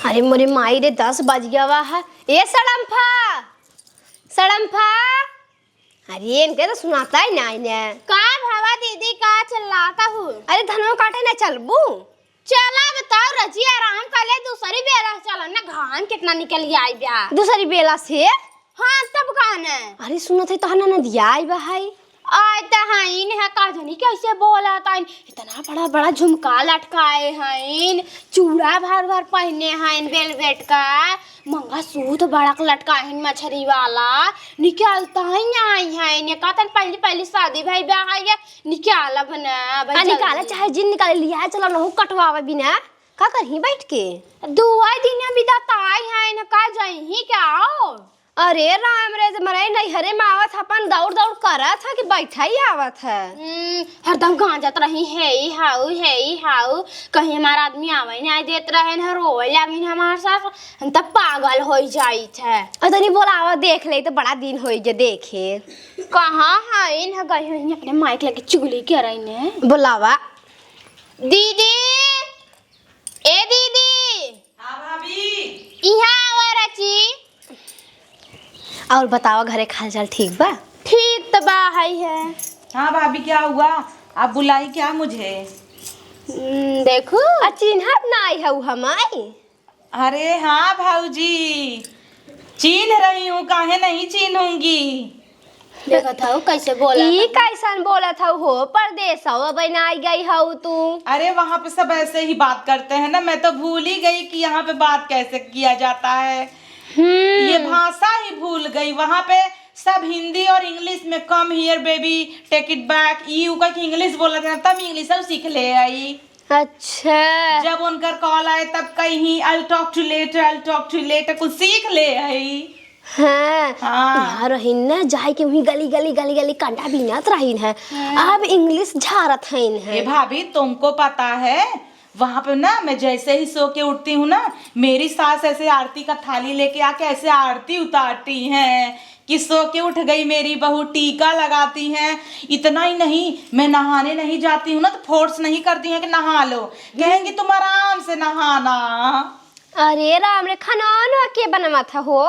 अरे मोरे माई रे 10 बज गया हुआ है। ए सड़म्फा सड़म्फा, अरे इनके तो सुनाता ही नहीं ने। का भावा दीदी का चिल्लाता हूँ। अरे धनवा काटे ना चलबू। चला बताओ रजी आराम कर ले, दूसरी बेला चलो ना, घाम कितना निकल गया आई ब्या। दूसरी बेला से हाँ तब गाने। अरे सुनो थे तो ना दिया आई भाई आय त हाइन है का जानी कैसे बोला ताइन, इतना बड़ा बड़ा झुमका लटकाए हैं, चूड़ा भर भर पहने हैं वेलवेट का, मंगा सूट बड़ा लटकाए हैं मछरी वाला, निकालता ही आई है ने का तन पहली पहली शादी भाई ब्याह है निकाला बना भाई निकाले चाहे जिन निकाले लिया चलो ना कटवावे बिना का करही बैठ के दुआ दिन बिदा ताई है न का जाई ही क्या आओ। अरे राम रे मरे नहीं हरे में आवत अपन दौड़ दौड़ करा था कि बैठा ही आवत है। हरदम गांजत रही है ही हाउ कहीं हमारा आदमी आवे नहीं देत रहे न रोए लगी हमारे साथ, हम तब पागल हो जाई थे। अतनी बोलावा देख ले तो बड़ा दिन होई जे देखे। कहाँ है इन गई हुई अपने माइक लेके चुगली कर रही ने। बोलावा दीदी, ए दीदी। हाँ भाभी। यहाँ आवा रची। और बताओ घरे खाल चाल ठीक बा? ठीक तो बा है। हाँ भाभी क्या हुआ, आप बुलाई क्या मुझे? देखो चिन्हत ना आई है हमारी। अरे हाँ भाऊजी चिन्ह रही हूँ, काहे नहीं चिन्हूंगी। देखा था कैसे बोला ई कैसन बोला था हो परदेस हो बनाई गई हो तू। अरे वहाँ पे सब ऐसे ही बात करते हैं ना, मैं तो भूल ही गई कि यहाँ पे बात कैसे किया जाता है। ये भाषा ही भूल गई। वहाँ पे सब हिंदी और इंग्लिश में come here baby take it back you का इंग्लिश बोला था, तब इंग्लिश सब सीख ले आई। अच्छा जब उनका कॉल आए तब कहीं आई टॉक टू लेटर कुछ सीख ले आई। हाँ, हाँ। यार रहीन ना जाए के वही गली कंडा बीनत रहीन है। अब इंग्लिश झारत है ये भाभी तुमको पता है वहाँ पे ना मैं जैसे ही सो के उठती हूँ ना, मेरी सास ऐसे आरती का थाली लेके आके ऐसे आरती उतारती हैं कि सो के उठ गई मेरी बहू, टीका लगाती हैं। इतना ही नहीं, मैं नहाने नहीं जाती हूँ ना तो फोर्स नहीं करती हैं कि नहा लो, कहेंगी तुम आराम से नहाना। अरे राम रे खाना के बनवा था हो?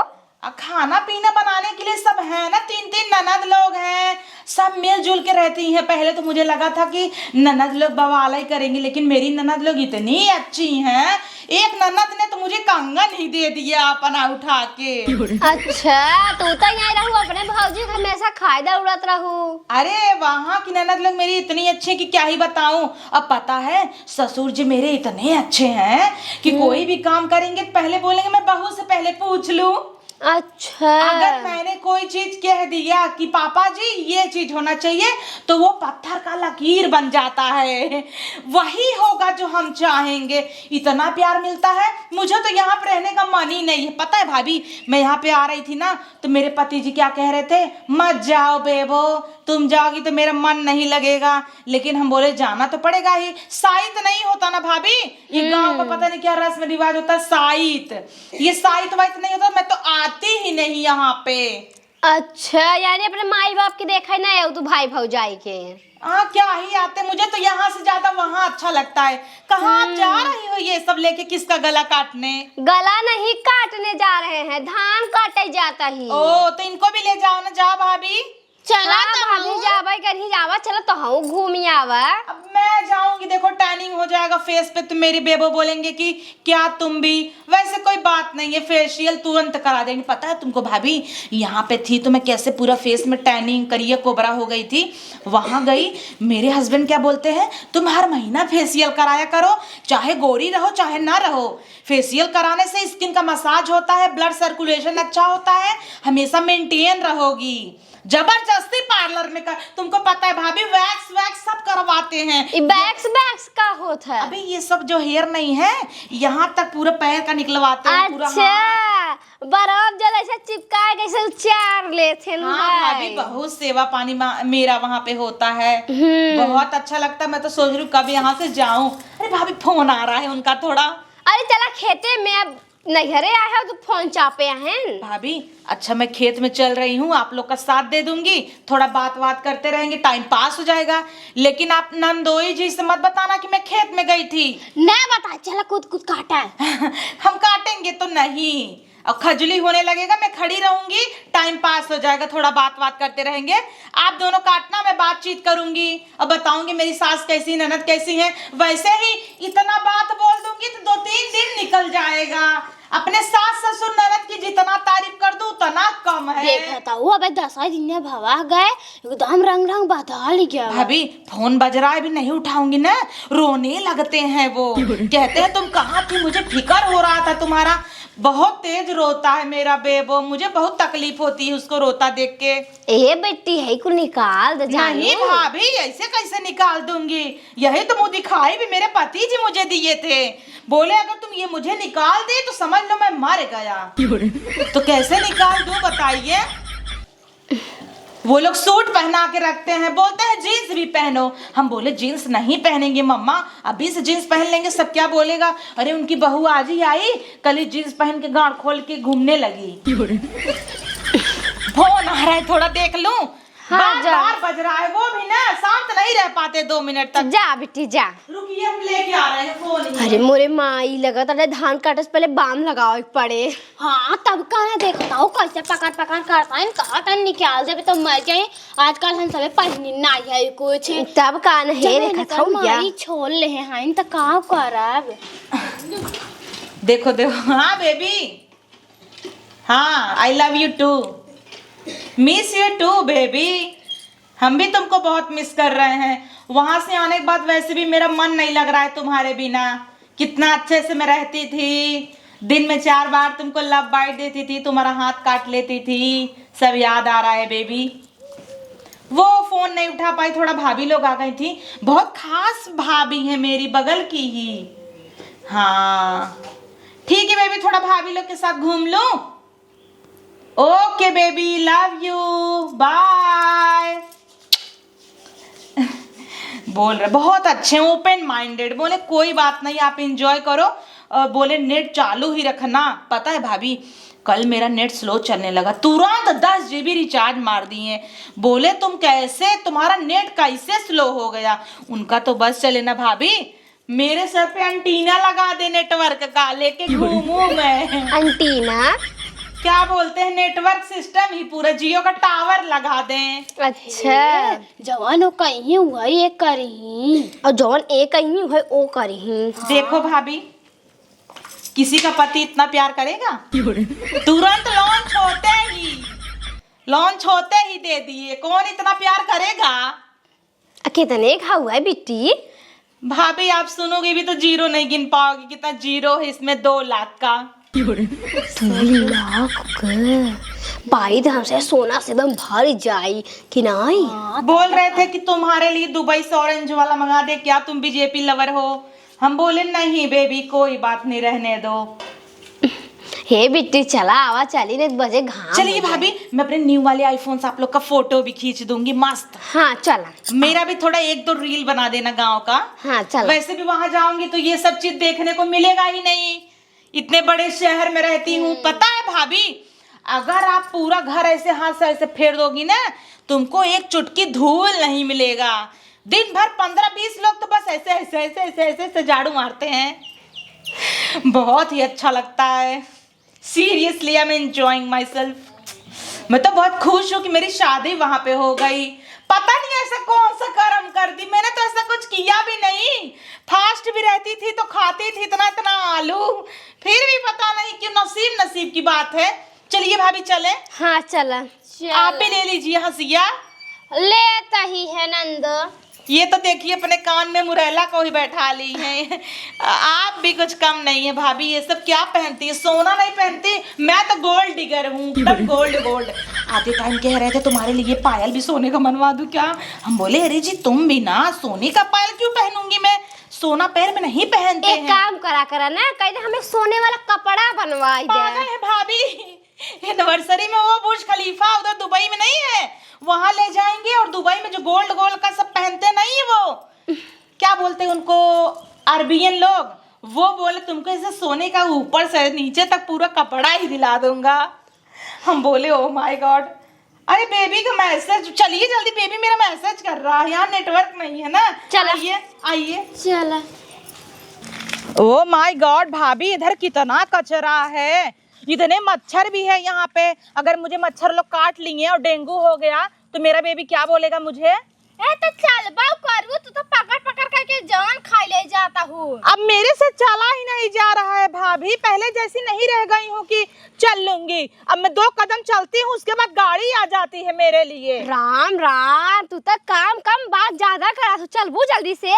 खाना पीना बनाने के लिए सब है ना, 3 ननद लोग हैं, सब मिलजुल के रहती हैं। पहले तो मुझे लगा था कि ननद लोग बवाल ही करेंगी, लेकिन मेरी ननद लोग इतनी अच्छी हैं। एक ननद ने तो मुझे कंगन ही दे दिया अपना उठा के। अच्छा तू तो यहाँ रहू अपने भौजी को हमेशा खायदा उड़त रहू। अरे वहाँ की ननद लोग मेरी इतनी अच्छी कि क्या ही बताऊं। अब पता है ससुर जी मेरे इतने अच्छे हैं कि कोई भी काम करेंगे पहले बोलेंगे मैं बहू से पहले पूछ लूं। अच्छा अगर मैंने कोई चीज कह दिया कि पापा जी ये चीज होना चाहिए तो वो पत्थर का लकीर बन जाता है, वही होगा जो हम चाहेंगे। इतना प्यार मिलता है, मुझे तो यहाँ पे रहने का मन ही नहीं है। पता है भाभी मैं यहाँ पे आ रही थी ना तो मेरे पति जी क्या कह रहे थे, मत जाओ बेबो, तुम जाओगी तो मेरा मन नहीं लगेगा। लेकिन हम बोले जाना तो पड़ेगा ही, साइत नहीं होता ना भाभी, ये गांव का पता नहीं क्या रस्म रिवाज होता है साइत, ये साइत वाइत नहीं होता। मैं तो आती ही नहीं यहाँ पे। अच्छा यानी अपने माई बाप के देखा ही ना तू भाई भौजाई के? हाँ क्या ही आते, मुझे तो यहाँ से ज्यादा वहाँ अच्छा लगता है। कहाँ आप जा रही हो ये सब लेके, किसका गला काटने? गला नहीं काटने जा रहे हैं, धान काटे जाता ही। ओ तो इनको भी ले जाओ ना, जाओ भाभी। चला हाँ, भाभी जावा कहीं जावा, चलो तो हम घूमी आवा। अब मैं जाऊंगी, देखो टैनिंग हो जाएगा फेस पे तो मेरी बेबो बोलेंगे कि क्या तुम भी। वैसे कोई बात नहीं है, फेशियल तुरंत करा देंगे। पता है तुमको भाभी यहाँ पे थी तो मैं कैसे पूरा फेस में टैनिंग करिए कोबरा हो गई थी। वहां गई, मेरे हस्बैंड क्या बोलते हैं, तुम हर महीना फेशियल कराया करो, चाहे गोरी रहो चाहे ना रहो। फेशियल कराने से स्किन का मसाज होता है, ब्लड सर्कुलेशन अच्छा होता है, हमेशा मेंटेन रहोगी। जबरदस्ती पार्लर में कर, तुमको पता है भाभी वैक्स वैक्स सब करवाते हैं। बैक्स का होता है? अभी ये सब जो हेयर नहीं है यहाँ तक पूरा पैर का निकलवाते हैं। अच्छा बर्फ जल ऐसे चिपका कैसे उचार लेते हैं। हाँ भाभी बहुत सेवा पानी मेरा वहाँ पे होता है, बहुत अच्छा लगता है। मैं तो सोच रही हूँ कब यहाँ से जाऊं। अरे भाभी फोन आ रहा है उनका थोड़ा। अरे चला खेते में, अब नैहरे आए हो तो फोन चापे हैं भाभी। अच्छा मैं खेत में चल रही हूँ, आप लोग का साथ दे दूंगी, थोड़ा बात करते रहेंगे, टाइम पास हो जाएगा। लेकिन आप नंदोई जी से मत बताना कि मैं खेत में गई थी। ना बता, चला कूद काटा है। हम काटे करोगे तो नहीं, और खजली होने लगेगा, मैं खड़ी रहूंगी, टाइम पास हो जाएगा, थोड़ा बात करते रहेंगे। आप दोनों काटना, मैं बातचीत करूंगी और बताऊंगी मेरी सास कैसी, ननद कैसी है। वैसे ही इतना बात बोल दूंगी तो 2-3 दिन निकल जाएगा। अपने सास ससुर ननद की जितना तारीफ कर दूं उतना कम है। देखता हूँ अबे 10 दिन में भवा गए, एकदम रंग बदल गया। भाभी फोन बज रहा है, भी नहीं उठाऊंगी ना, रोने लगते हैं वो, कहते हैं तुम कहाँ थी, मुझे फिक्र हो रहा था तुम्हारा। बहुत तेज रोता है मेरा बेबो, मुझे बहुत तकलीफ होती है उसको रोता देख के। ए बेटी है को निकाल दे जाने। नहीं भाभी, ऐसे कैसे निकाल दूंगी, यही तो मुंह दिखाई भी मेरे पति जी मुझे दिए थे। बोले अगर तुम ये मुझे निकाल दे तो समझ लो मैं मर गया। तो कैसे निकाल दूं बताइए। वो लोग सूट पहना के रखते हैं, बोलते हैं जीन्स भी पहनो। हम बोले जीन्स नहीं पहनेंगे मम्मा, अभी से जीन्स पहन लेंगे सब क्या बोलेगा। अरे उनकी बहू आज ही आई, कल ही जीन्स पहन के गांड खोल के घूमने लगी। फोन आ रहा है, थोड़ा देख लूं। हाँ, बार बज रहा है, वो भी ना शांत नहीं रह पाते 2 मिनट तक। जा बेटी जा। रुकिए हम लेके आ रहे हैं फोन। अरे मोरे माई लगा था धान काटे से पहले बाम लगाओ पड़े। हाँ तब कहना देखता हूँ कैसे पकड़ करता है, कहा था निकाल दे तो मर जाए। आजकल हम सबे पहनी नहीं है कुछ, तब का नहीं देखा था क्या छोड़ ले हैं तो का करब। देखो देखो, हाँ बेबी, हाँ I love you too, miss you too baby. हम भी तुमको बहुत मिस कर रहे हैं। वहां से आने के बाद वैसे भी मेरा मन नहीं लग रहा है तुम्हारे बिना। कितना अच्छे से मैं रहती थी, दिन में 4 बार तुमको लव बाइट देती थी, तुम्हारा हाथ काट लेती थी, सब याद आ रहा है बेबी। वो फोन नहीं उठा पाई, थोड़ा भाभी लोग आ गई थी, बहुत खास भाभी है मेरी, बगल की ही। हाँ ठीक है बेबी, थोड़ा भाभी लोग के साथ घूम लूं। Okay baby, love you, bye. बोल रहे बहुत अच्छे, ओपन माइंडेड, बोले कोई बात नहीं आप एंजॉय करो, और बोले नेट चालू ही रखना। पता है भाभी कल मेरा नेट स्लो चलने लगा, तुरंत 10 GB रिचार्ज मार दिए। बोले तुम कैसे, तुम्हारा नेट कैसे स्लो हो गया। उनका तो बस चले ना भाभी, मेरे सर पे एंटीना लगा दे नेटवर्क का, लेके घूमू मैं। अंटीना क्या बोलते हैं, नेटवर्क सिस्टम ही पूरा, जियो का टावर लगा दें। अच्छा जवान हो कहीं वही एक करी, और जौन एक कहीं है ओ करी। देखो भाभी, किसी का पति इतना प्यार करेगा, तुरंत लॉन्च होते ही दे दिए, कौन इतना प्यार करेगा। कितने का हुआ है बेटी। भाभी आप सुनोगे भी तो जीरो नहीं गिन पाओगे, कितना जीरो है इसमें, 2 लाख का। 2 लाख का भाई तो हमसे सोना से एकदम भर जाई कि नहीं। बोल रहे थे कि तुम्हारे लिए दुबई से ऑरेंज वाला मंगा दे, क्या तुम बीजेपी लवर हो। हम बोले नहीं बेबी कोई बात नहीं, रहने दो। हे बिट्टी चला आवा चली नहीं बजे घाम। चलिए भाभी, मैं अपने न्यू वाले आईफोन से आप लोग का फोटो भी खींच दूंगी मस्त। हाँ चला, मेरा भी थोड़ा 1-2 रील बना देना गांव का। हाँ चला। वैसे भी वहां जाऊंगी तो ये सब चीज देखने को मिलेगा ही नहीं, इतने बड़े शहर में रहती हूँ। पता है भाभी, अगर आप पूरा घर ऐसे हाथ से ऐसे फेर दोगी ना, तुमको एक चुटकी धूल नहीं मिलेगा। दिन भर 15-20 लोग तो बस ऐसे ऐसे ऐसे ऐसे ऐसे ऐसे झाड़ू मारते हैं, बहुत ही अच्छा लगता है। Seriously I am enjoying my self. मैं तो बहुत खुश हूँ कि मेरी शादी वहां पे हो गई। पता नहीं ऐसा कौन सा कर्म कर दी मैंने, तो ऐसा कुछ किया भी नहीं। फास्ट भी रहती थी तो खाती थी इतना इतना आलू, फिर भी पता नहीं क्यों नसीब की बात है। चलिए भाभी चले। हाँ चला। आप भी ले लीजिए हंसिया। लेता ही है नंद। ये तो देखिए अपने कान में मुरैला को ही बैठा ली है। आप भी कुछ कम नहीं है भाभी, ये सब क्या पहनती है, सोना नहीं पहनती। मैं तो गोल्ड डिगर हूँ, गोल्ड। आते टाइम कह रहे थे तुम्हारे लिए पायल भी सोने का बनवा दूं क्या। हम बोले अरे जी तुम भी ना, सोने का पायल क्यों पहनूंगी मैं, सोना पैर में नहीं पहनते एक काम करा ना, कहते हमें सोने वाला कपड़ा बनवाई दे। पागल है भाभी, एनिवर्सरी में वो बुर्ज खलीफा उधर दुबई में नहीं है, वहां ले जाएंगे। और दुबई में जो गोल्ड का सब पहनते नहीं है, वो क्या बोलते हैं उनको, अरबियन लोग, वो बोले तुमको ऐसे सोने का ऊपर से नीचे तक पूरा कपड़ा ही दिला दूंगा। हम बोले ओ माय गॉड। अरे बेबी का मैसेज, चलिए जल्दी, बेबी मेरा मैसेज कर रहा है, यहाँ नेटवर्क नहीं है ना। चला। आइए चला। ओ माय गॉड भाभी, इधर कितना कचरा है, इतने मच्छर भी है यहाँ पे। अगर मुझे मच्छर लोग काट लिए और डेंगू हो गया तो मेरा बेबी क्या बोलेगा मुझे? ए तो चल बाऊ करबू, तू तो पकड़ पकड़ करके जान खा ले जाता हूँ। अब मेरे से चला ही नहीं जा रहा है भाभी, पहले जैसी नहीं रह गई हूँ कि चल लूंगी। अब मैं 2 कदम चलती हूँ उसके बाद गाड़ी आ जाती है मेरे लिए। राम राम, तू तो काम कम बात ज्यादा करा, तू चल वो जल्दी से।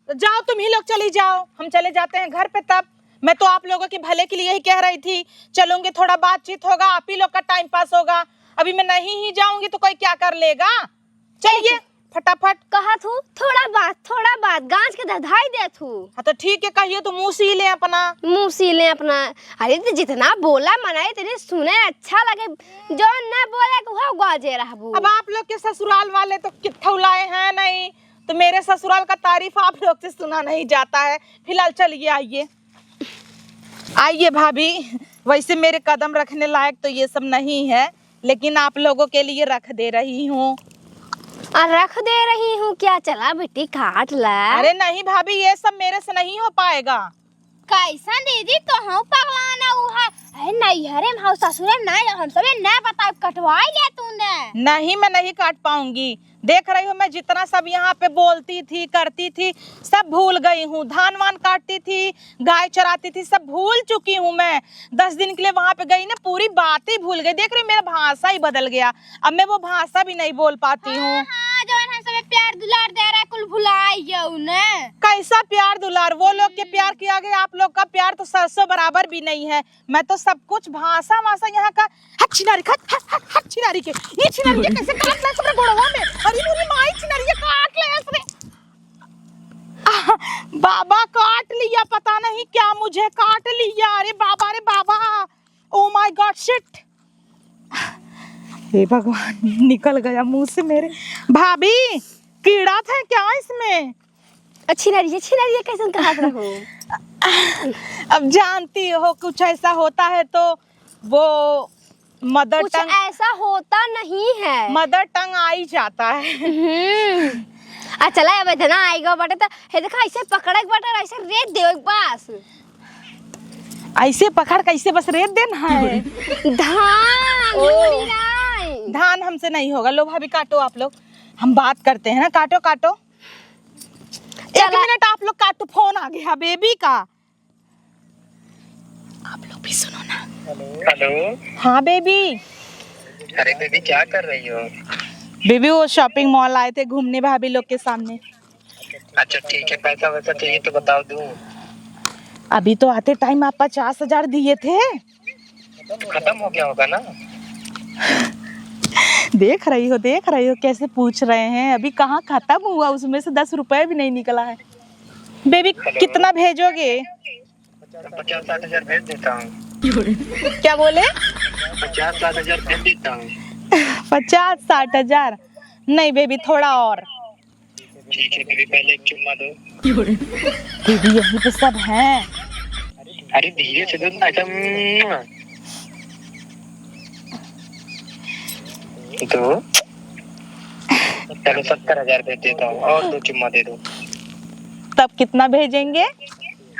जाओ तुम ही लोग चली जाओ, हम चले जाते हैं घर पे। तब मैं तो आप लोगों के भले के लिए ही कह रही थी, चलूंगी थोड़ा बातचीत होगा, आप ही लोग का टाइम पास होगा। अभी मैं नहीं ही जाऊंगी तो कोई क्या कर लेगा। चलिए फटाफट। कहा तू थोड़ा बात गांच के धधाई दे तू। हाँ तो ठीक है, कहिए तो मुंह सी ले अपना। मुंह सीले अपना। अरे तो जितना बोला मनाई तेरे सुने अच्छा लगे, जो न बोले वो गाजे रहबू। अब आप लोग के ससुराल वाले तो किठौलाए हैं नहीं, तो मेरे ससुराल का तारीफ आप लोग से सुना नहीं जाता है। फिलहाल चलिए, आइए आइए भाभी। वैसे मेरे कदम रखने लायक तो ये सब नहीं है, लेकिन आप लोगों के लिए रख दे रही हूँ। रख दे रही हूँ क्या? चला बेटी काट ला। अरे नहीं भाभी, ये सब मेरे से नहीं हो पाएगा। कैसा दीदी तो हम पगलाना उहा है नहीं, हरे हम ससुरे नहीं, हम सबे ना बता कटवाई ले तूने। नहीं, मैं नहीं काट पाऊंगी। देख रही हो मैं जितना सब यहाँ पे बोलती थी करती थी सब भूल गई हूँ। धान वान काटती थी, गाय चराती थी, सब भूल चुकी हूँ मैं। 10 दिन के लिए वहाँ पे गई ना, पूरी बात ही भूल गई। देख रही मेरा भाषा ही बदल गया, अब मैं वो भाषा भी नहीं बोल पाती हूँ। हाँ, जो हम सबे प्यार दुलार दे रहा कुल भुलाई गयो ने। कैसा प्यार दुलार? वो लोग के प्यार के आगे आप लोग का प्यार तो सरसों बराबर भी नहीं है। मैं तो सब कुछ भाषा वासा यहाँ का छिनारी छिनारी के ये छिनारी के कैसे काट ले सबरे गोड़वा में। अरे मेरी माई छिनारी ये काट ले इसने। बाबा काट लिया, पता नहीं क्या मुझे काट लिया। अरे बाबा, रे बाबा, ओ माय गॉड शिट। हे भगवान, निकल गया मुंह से मेरे। भाभी कीड़ा था क्या इसमें? अच्छी नारी कैसे कहा रहूं। अब जानती हो कुछ ऐसा होता है तो वो मदर कुछ टंग, ऐसा होता नहीं है, मदर टंग आ ही जाता है। चला अब इतना आएगा बटे तो हे देखा ऐसे पकड़े बटे ऐसे रेत दे एक बस। ऐसे पकड़ कैसे बस रेत देना है? धान ओ। नहीं। धान हमसे नहीं होगा। लो भाभी काटो, आप लोग हम बात करते हैं ना। काटो काटो, 1 मिनट आप लोग काटो, फोन आ गया बेबी का। आप लोग भी सुनो ना। हेलो। हाँ बेबी। अरे बेबी क्या कर रही हो? बेबी वो शॉपिंग मॉल आए थे घूमने भाभी लोग के सामने। अच्छा ठीक है, पैसा वैसा चाहिए तो बताओ दूं। अभी तो आते टाइम आप 50,000 दिए थे। खत्म हो गया होगा ना? देख रही हो कैसे पूछ रहे हैं। अभी कहाँ खत्म हुआ, उसमें से 10 रुपए भी नहीं निकला है। बेबी कितना भेजोगे? 50-60 हजार भेज देता हूँ। क्या बोले? 50-60 हजार भेज देता हूँ। 50-60 हजार? नहीं बेबी, थोड़ा और। ठीक है बेबी, पहले एक चुम्मा दो। बेबी यहीं पे सब हैं। अरे धीरे से दो ना, ऐसा दो। चलो 70 हजार भेज देता हूँ, और 2 चुम्मा दे दो। तब कितना भेजेंगे?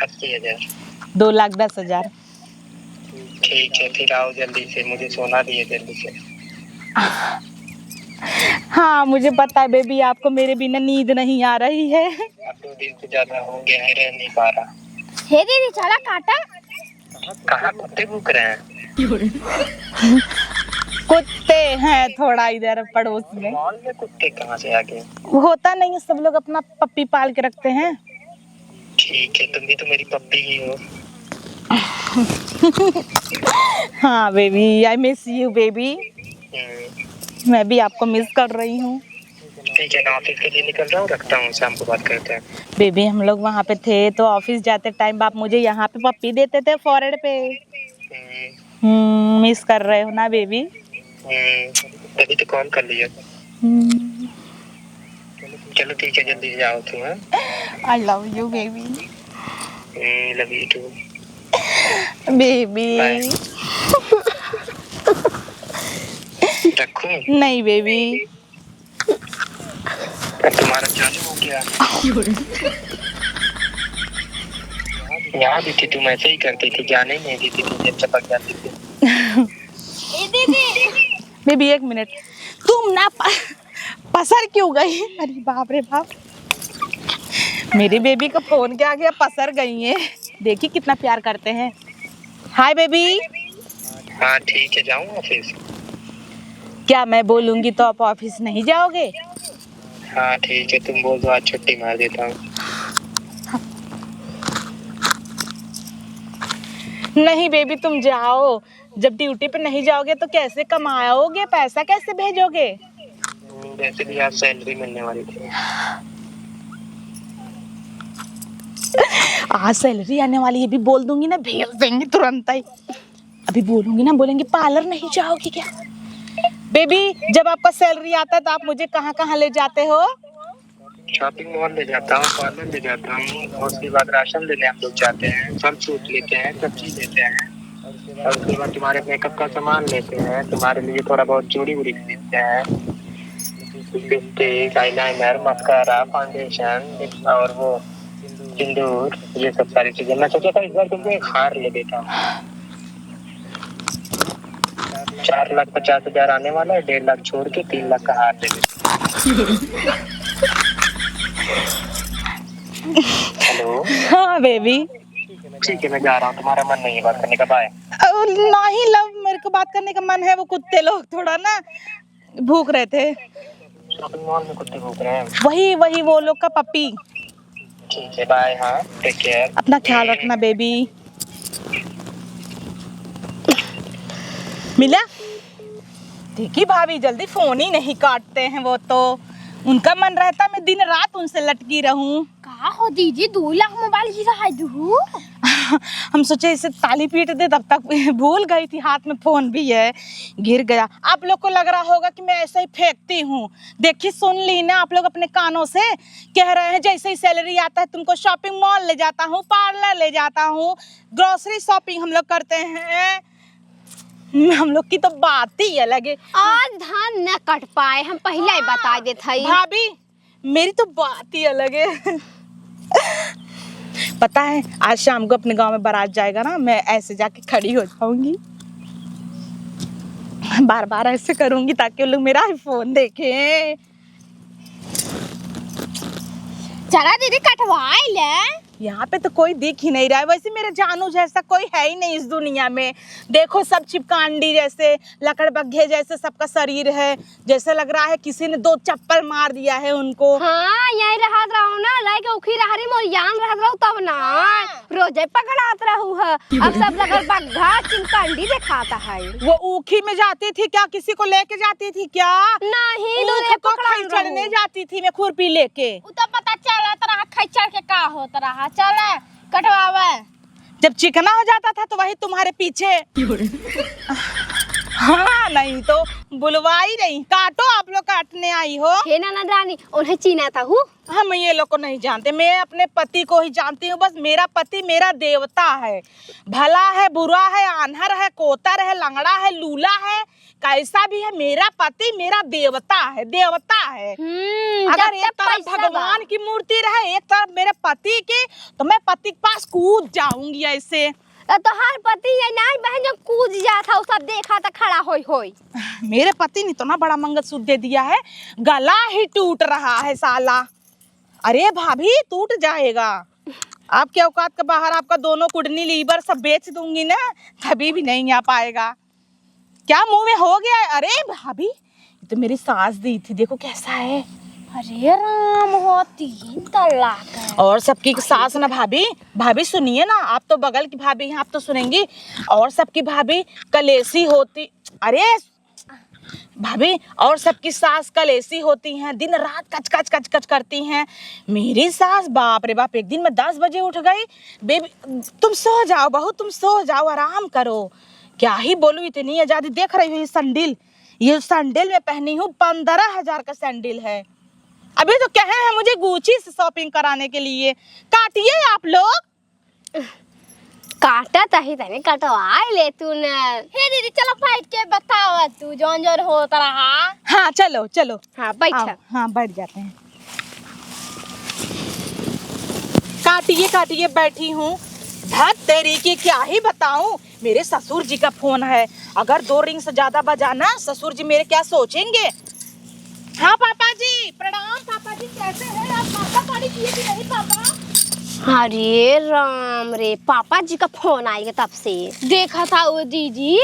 80 हजार। 2,10,000। ठीक है, फिर आओ जल्दी से, मुझे सोना दिए जल्दी से। हाँ मुझे पता है बेबी, आपको मेरे बिना नींद नहीं आ रही है। अब 2 दिन से ज्यादा हो गया है, रह नहीं पा रहा। हे दीदी चला काटा। कहाँ कुत्ते भूख रहे हैं? कुत्ते हैं थोड़ा इधर पड़ोस में। मॉल में कुत्ते कहाँ से आ गए? होता नहीं है, सब लोग अपना पप्पी पाल के रखते हैं। ठीक है, तुम भी तो मेरी पप्पी ही हो। हाँ baby, I miss you baby. मैं भी आपको मिस कर रही हूँ। ठीक है ना, ऑफिस के लिए निकल रहा हूँ, रखता हूँ, शाम को बात करते हैं। बेबी हम लोग वहाँ पे थे तो ऑफिस जाते टाइम आप मुझे यहाँ पे पप्पी देते थे फॉरेड पे। मिस कर रहे हो ना बेबी? तभी तो कॉल कर लिया। चलो ठीक है, जल्दी से आओ तुम। I love you baby. Love you too baby. रखूं? नहीं बेबी। तुम्हारा चालू हो गया। यहाँ भी थी, तुम ऐसे ही करती थी, जाने ही नहीं देती थी, जब चपक जाती थी। बेबी एक मिनट, तुम ना पसर क्यों गई? अरे बाप रे बाप, मेरी बेबी का फोन क्या गया, पसर गई है। देखी कितना प्यार करते हैं। Hi baby. हाँ ठीक है, जाऊँ ऑफिस? क्या मैं बोलूंगी तो आप ऑफिस नहीं जाओगे? हाँ ठीक है, तुम बोल दो, आज छुट्टी मार देता हूँ। नहीं बेबी तुम जाओ, जब ड्यूटी पे नहीं जाओगे तो कैसे कमाओगे, पैसा कैसे भेजोगे? वैसे भी आज सैलरी मिलने वाली थी। आज सैलरी आने वाली है, भी बोल दूंगी ना, भेज देंगे तुरंत ही। अभी बोलूंगी ना, बोलेंगे पार्लर नहीं जाओगी क्या? बेबी जब आपका सैलरी आता है तो आप मुझे कहाँ कहाँ ले जाते हो? शॉपिंग मॉल ले जाता हूँ, पार्लर ले जाता हूँ, और उसके बाद राशन लेने हम लोग जाते हैं, फल फ्रूट लेते हैं, सब्जी लेते हैं, और उसके बाद तुम्हारे मेकअप का सामान लेते हैं, तुम्हारे लिए थोड़ा बहुत चूड़ी वूड़ी खरीदते हैं, लिपस्टिक, आईलाइनर, मस्कारा, फाउंडेशन और वो सिंदूर, ये सब सारी चीजें। मैं सोचा था इस बार तुमको एक हार ले देता हूँ। 4,50,000 आने वाला है, 1.5 लाख छोड़ के 3 लाख का हार ले देता। हेलो। हाँ बेबी। ठीक है मैं जा रहा हूँ, तुम्हारा मन नहीं है बात करने का? बाय। नहीं लव, मेरे को बात करने का मन है, वो कुत्ते लोग थोड़ा ना भूख रहे थे। शॉपिंग मॉल में कुत्ते भूख रहे हैं? वही वो लोग का पप्पी। ठीक है बाय। हाँ टेक केयर, अपना ख्याल रखना बेबी। मिला? देखी भाभी जल्दी फोन ही नहीं काटते हैं, वो तो उनका मन रहता मैं दिन रात उनसे लटकी रहूं। का हो दीदी, 2 लाख मोबाइल गिरा है दू। हम सोचे इसे ताली पीट दे, तब तक भूल गई थी हाथ में फोन भी है, गिर गया। आप लोग को लग रहा होगा कि मैं ऐसे ही फेंकती हूँ। देखी सुन ली ना आप लोग अपने कानों से, कह रहे हैं जैसे ही सैलरी आता है तुमको शॉपिंग मॉल ले जाता हूँ, पार्लर ले जाता हूँ, ग्रोसरी शॉपिंग हम लोग करते हैं। हम लोग की तो बात ही अलग है। आज धान न कट पाए, हम पहले ही बता देते हैं। भाभी मेरी तो बात ही अलग है। पता है आज शाम को अपने गांव में बारात जाएगा ना, मैं ऐसे जाके खड़ी हो जाऊंगी, बार बार ऐसे करूंगी ताकि वो लोग मेरा फोन देखें। चला दीदी कटवाए ले। यहाँ पे तो कोई दिख ही नहीं रहा है, वैसे मेरा जानू जैसा कोई है ही नहीं इस दुनिया में। देखो सब चिपकांडी जैसे, लकड़बग्घे जैसे सबका शरीर है, जैसे लग रहा है किसी ने 2 चप्पल मार दिया है उनको। हाँ यही रहत रहू ना, लाइक उखी रहरी मोर यान रहत रहू तब ना रोजे पकड़ात रहू है। अब सब लकड़बग्घा चिपकांडी दिखाता है। वो ऊखी में जाती थी क्या, किसी को लेके जाती थी क्या? नहीं ऊख को खैचड़ने जाती थी मैं खुरपी लेके। उ तो पता चला तरह खैचर के का होत रहा। चला कटवावे। जब चिकना हो जाता था तो वही तुम्हारे पीछे। हाँ नहीं तो बुलवाई नहीं, काटो आप लोग काटने आई हो। हे ना रानी, उन्हें चीना था हूँ। हम ये लोग को नहीं जानते, मैं अपने पति को ही जानती हूँ। बस मेरा पति मेरा देवता है, भला है बुरा है, आन्हर है कोतर है, लंगड़ा है लूला है, कैसा भी है, मेरा पति मेरा देवता है, देवता है। अगर एक तरफ भगवान की मूर्ति रहे, एक तरफ मेरे पति की, तो मैं पति के पास कूद जाऊंगी ऐसे। तो हर पति ये नहीं बहन जो कूद जाता, सब देखा था खड़ा होई। मेरे पति ने तो ना बड़ा मंगलसूत्र दे दिया है, गला ही टूट रहा है साला। अरे भाभी टूट जाएगा, आपके औकात के बाहर आपका दोनों किडनी लीवर सब बेच दूंगी ना, कभी भी नहीं आ पाएगा। क्या मुंह में हो गया है? अरे भाभी ये तो मेरी सास दी थी, देखो कैसा है। अरे राम हो 3 तलाक। और सबकी सास ना भाभी, भाभी सुनिए ना, आप तो बगल की भाभी हैं, आप तो सुनेंगी। और सबकी भाभी कलेसी होती, अरे भाभी और सबकी सास कलेसी होती हैं, दिन रात कच कच कच कच करती हैं। मेरी सास बाप रे बाप, एक दिन मैं 10 बजे उठ गई, बेबी तुम सो जाओ बहू, तुम सो जाओ आराम करो। क्या ही बोलूं, इतनी आजादी। देख रही हो ये सैंडल, ये सैंडल में पहनी हूँ, 15,000 का सैंडल है। अभी तो कहे हैं मुझे गुची से शॉपिंग कराने के लिए। काटिए आप लोग। काटा तही तने कटवाए ले तू न। हे दीदी चलो फाइट के बताओ तू जौन जोर होत रहा। हाँ चलो चलो। हाँ बैठ। हाँ बैठ जाते हैं। काटिए काटिए, बैठी हूँ। धत तेरी की क्या ही बताऊं, मेरे ससुर जी का फोन है। अगर 2 रिंग से ज्यादा बजाना ससुर जी मेरे क्या सोचेंगे। हाँ पापा जी प्रणाम। पापा जी कैसे हैं आप? पापा पानी पिए कि नहीं पापा? अरे राम रे, पापा जी का फोन आएगा तब से देखा था वो दीदी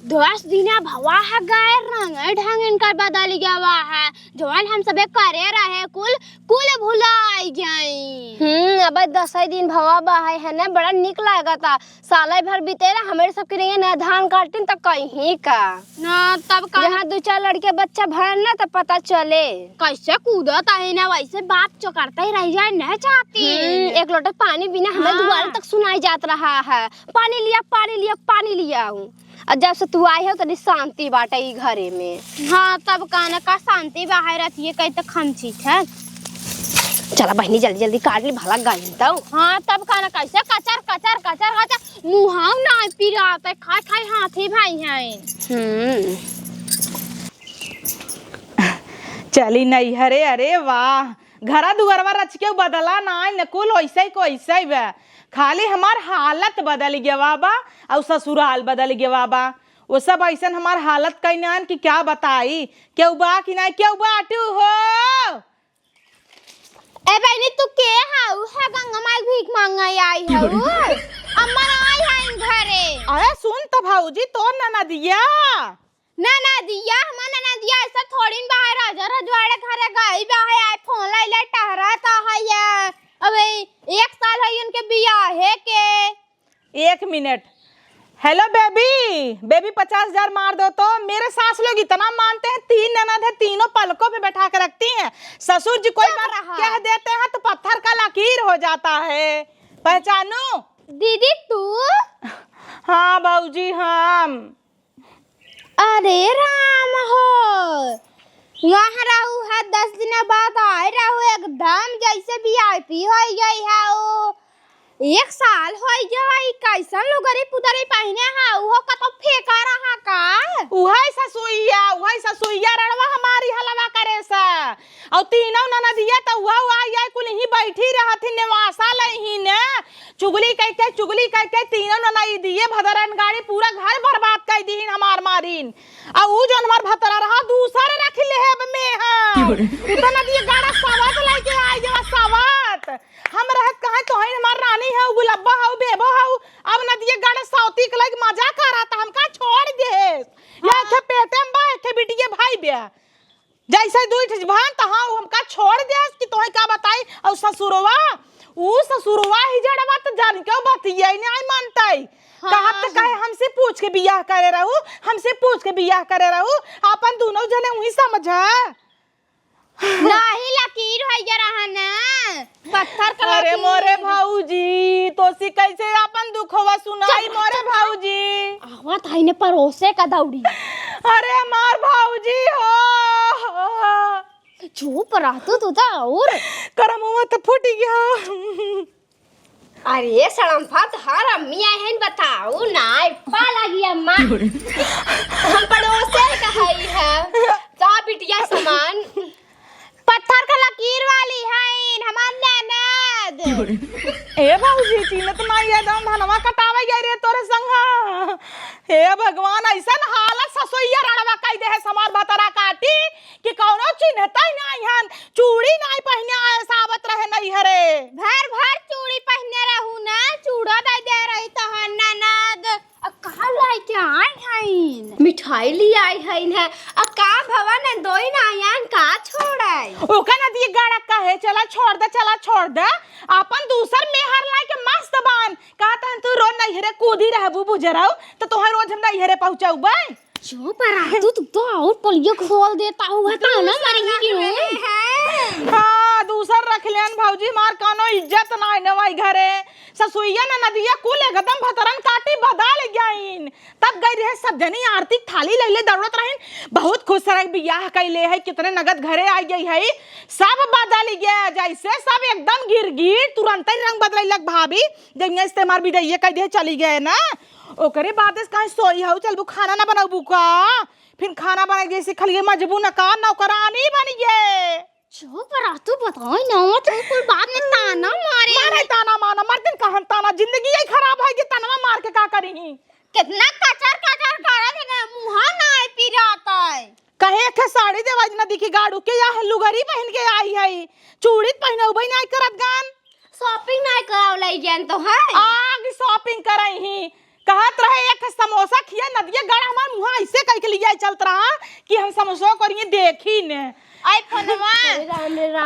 10 दिन भवा है गए रंग ढंग इनका बदल गया है। जवान हम सबे करे रहे कुल भुलाई गई। अब 10 दिन भवा बहाय है ना, बड़ा निक लगा था। साल भर बीते ना हमारे सबके लिए ना धान काटन तक कहीं का ना तब का जहाँ 2-4 लड़के बच्चा भर ना तब पता चले कैसे कूदत है ना, वैसे बात जो करते ही रह जाए नहीं चाहती। एक लोटा पानी बिना हमें दोबारा तक सुनाई जात रहा है, पानी लिया पानी लिया पानी लिया हूँ। और जब से तू आई हो तो शांति बाटे ई घरे में। हाँ तब काना का शांति बाहर रहती है कहीं तक हम ठीक है। चला बहनी जल्दी जल्दी काट ली भला गई तो। हाँ तब खाना कैसे कचर कचर कचर कचर मुहाव ना पिराते खाए खाए हाथी भाई हैं। चली नहीं हरे। अरे वाह, घरा दुआरवा रच के बदला ना न कुल वैसे ही को ऐसे ही बा। खाली हमार हालत बदल गया बा और ससुराल बदल गया बा। वो सब ऐसा हमार हालत कहीं ना कि क्या बताई। क्यों बा कि नहीं क्यों बाटू हो? ए बहनी तू के हाउ है गंगा माई भीख मांगा आई हाउ अम्मा आई है घरे। अरे सुन तो भाऊजी तो ना दिया ना दिया हमारा ना दिया ऐसा थोड़ी बाहर राजा रजवाड़े घरे गई बाहर आए फोन लाई ले टहरा ता है ये। अबे 1 साल है उनके बियाहे के। 1 मिनट। हेलो बेबी 50,000 मार दो तो। मेरे सास लोग इतना मानते हैं, 3 ननद है, तीनों पलकों पे बैठा के रखती हैं। ससुर जी कोई बात कह देते हैं तो पत्थर का लकीर हो जाता है। पहचानो दीदी तू? हाँ भाऊजी हम। अरे राम हो वहाँ रहू है 10 दिन बाद आए रहू एकदम जैसे वीआईपी हो गई है। वो 1 साल हो गई कैसन लुगरी पुतरी पहने है वो कतो फेंका रहा का। उहाई ससुइया रड़वा हमारी हलवा करे सा। और तीनों ननदिया तो वह आई कुल ही बैठी रहती नेवासा लही ने चुगली कह के तीनों ननदिये भदरन गाड़ी पूरा घर बर्बाद कर दी हमार मारीन। और उ जोन हमार भतरा रहा दूसरे रख ले है में हां उतना नदिये गाड़ा सावत लेके आई जवा सावत हम रहत कहां तो है हमार रानी है गुलब्बा है बेबो है। अब नदिये गाड़ा सावती के लग मजा कर रहा था हमका छोड़ दे या के पेटे में बा के बिटिया भाई बे जैसे दुई भान त हां हमका छोड़ दे कि तोहे का बताई। और ससुरवा ही जड़वा तो जान के बतिया नहीं मानताई। कहा तो कहे हमसे पूछ के बियाह करे रहू अपन दोनों जने वही समझा नहीं लकीर हो जा रहा ना पत्थर का। अरे मोरे भाऊजी तो सी कैसे अपन दुखवा सुनाई मोरे भाऊजी। आवत है ने परोसे का दौड़ी। अरे मार भाऊजी हो चुप रह तू तो और करम मत फूट गया। अरे सड़म्फा हर अम्मी आए हैं बताओ ना पा लगी अम्मा हम पड़ोसे कहाई है ता बिटिया समान पत्थर का लकीर वाली है हमार ननद। ए भाऊजी चिन्हत नहीं है दम धनवा कटावे गई रे तोरे संग। हे भगवान ऐसा हालत ससुइया रड़वा कई दे है समार भतरा काटी कि कौनो चिन्हता ही नहीं हन। चूड़ी नहीं पहने आए सावत रहे नहीं हरे भर चूड़ी पहने रहू ना चूड़ा दे रही तो ननद। कहाँ लाई के आई हैं मिठाई ली आई है का भवन दोई ना आयन का छोड़ाई ओका नदी गाड़ा कहे चला छोड़ दे अपन दूसर मेहर लाई के मस्त बान कहता तू रो नहीं हरे कूदी रहबू बुजराऊ तो तोहर रोज हम नहीं हरे पहुंचाऊ बे। चुप रह तू तो और पलिया खोल देता हुआ तो ना मरेगी क्यों। हाँ दूसर रख लेन भाऊजी मार कानो इज्जत नहीं नवाई घरे। ससुइया न नदिया कुल एकदम भतरन काटी बदल गईन। तब गई रहे सब जनी आरती थाली ले दौड़त रहिन बहुत खुश रह बियाह कैले है कितने नगद घरे आई गई है सब बदल गया जैसे सब एकदम गिर तुरंत ही रंग बदल लग भाभी जब इस्तेमाल विदैया कह दे चली गए ना ओकरे बाद कहीं सोई हो चलबू खाना ना बनाबू का फिर खाना बना जैसे खलिए मजबू न का नौकरानी बन गए। चुप रह तू बताओ ना तू कोई बात में ताना मारे ताना माना मर दिन कहन ताना जिंदगी यही खराब है कि तनवा मार के का करी कितना कचर कचर करत है मुहा ना पिराता है कहे के साड़ी देवाज नदी की गाड़ू के या लुगरी पहन के आई है चूड़ी पहने उबई नहीं करत गान शॉपिंग नहीं करावले जान तो है आग शॉपिंग करई ही कहत रहे एक समोसा खिया नदिया गड़ा हमार मुहा ऐसे कह के लिए चलत रहा कि हम समोसा करिए देखी ने आईफोनवा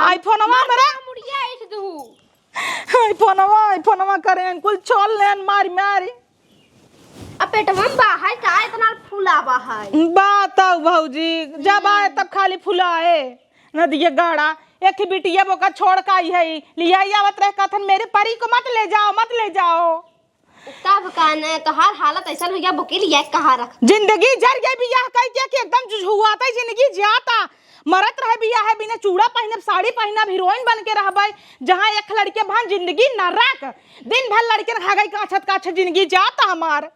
आईफोनवा मेरा मुड़िया इस दू आईफोनवा करें कुल छोल लेन मारी मारी अब पेटवा बाहर का इतना फूला बाहर बात आओ भौजी जब आए तब खाली फुलाए नदिया गाड़ा एक ही बिटिया बोका छोड़ का आई है लिया आवत रहे कथन मेरे परी को मत ले जाओ तब कहना तो हर हालत ऐसा हो गया बुके लिया कहाँ रख जिंदगी जर गई बियाह कह के कि एकदम जुझुआता जिंदगी जाता मरत रहे बियाह है बिना चूड़ा पहनब साड़ी पहनब हीरोइन बन के रहबै जहाँ एक लड़के भान जिंदगी नरक दिन भर लड़के खा गई काछत जिंदगी जाता हमार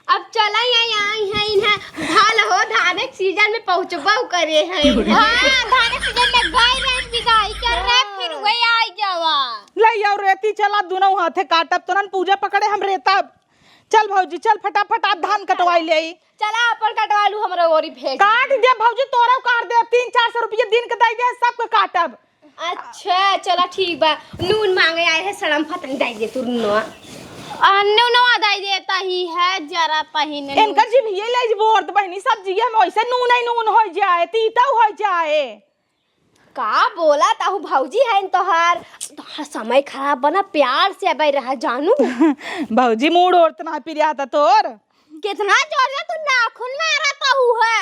अब चला आई है इन्हें भाल हो धाने सीजन में पहुंचबो करे हैं हां धाने सीजन में गाय रंग बिगाई कर रहे फिर वही आई जावा ले आओ रेती चला दोनों हाथे काटब तुरंत पूजा पकड़े हम रेतब चल भौजी चल फटाफट आप धान कटवाई ले चला अपन कटवा लू हमरा ओरी भेज काट दे भौजी तोरा काट दे 300-400 रुपया दिन के दे दे सबके काटब अच्छा चला ठीक बा नून मांगे आए है सड़म फतन दे दे तू अन्नू नवा दे देता ही है जरा पहिने इनकर जी ये ले बोर्ड बहनी सब्जी में वैसे नून ही नून हो जाए तीता हो जाए का बोला ताहू भौजी है तोहार समय खराब बना प्यार से अबे रहा जानू भौजी मूड और तना पिरियाता तोर कितना जोर से तू नाखून मारा ताहू है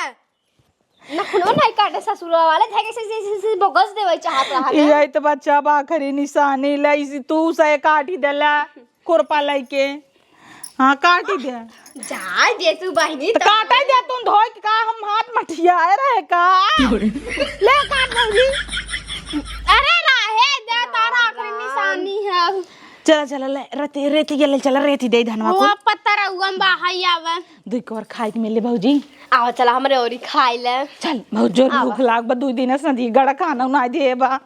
नाखून नहीं काटे ससुर वाले थे से बोगस देवे चाहत रहा है यही तो बच्चा बाखरी निशानी लई तू से काटी देला कुरपा लइके हाँ काटी दे जा दे तू बहनी तो काटा दे तुम धोई का हम हाथ मठियाए रहे का ले काट भौजी अरे राहे दे तारा आखिरी निशानी है चला ले रेती गेले चला रेती दे धनवा को वो पत्थर उगम बाहर आवे दुई कोर खाए के मिले भौजी आओ चला हमरे ओरी खाई ले चल बहुत जोर भूख लाग बा 2 दिन से नदी गड़ा खाना ना देबा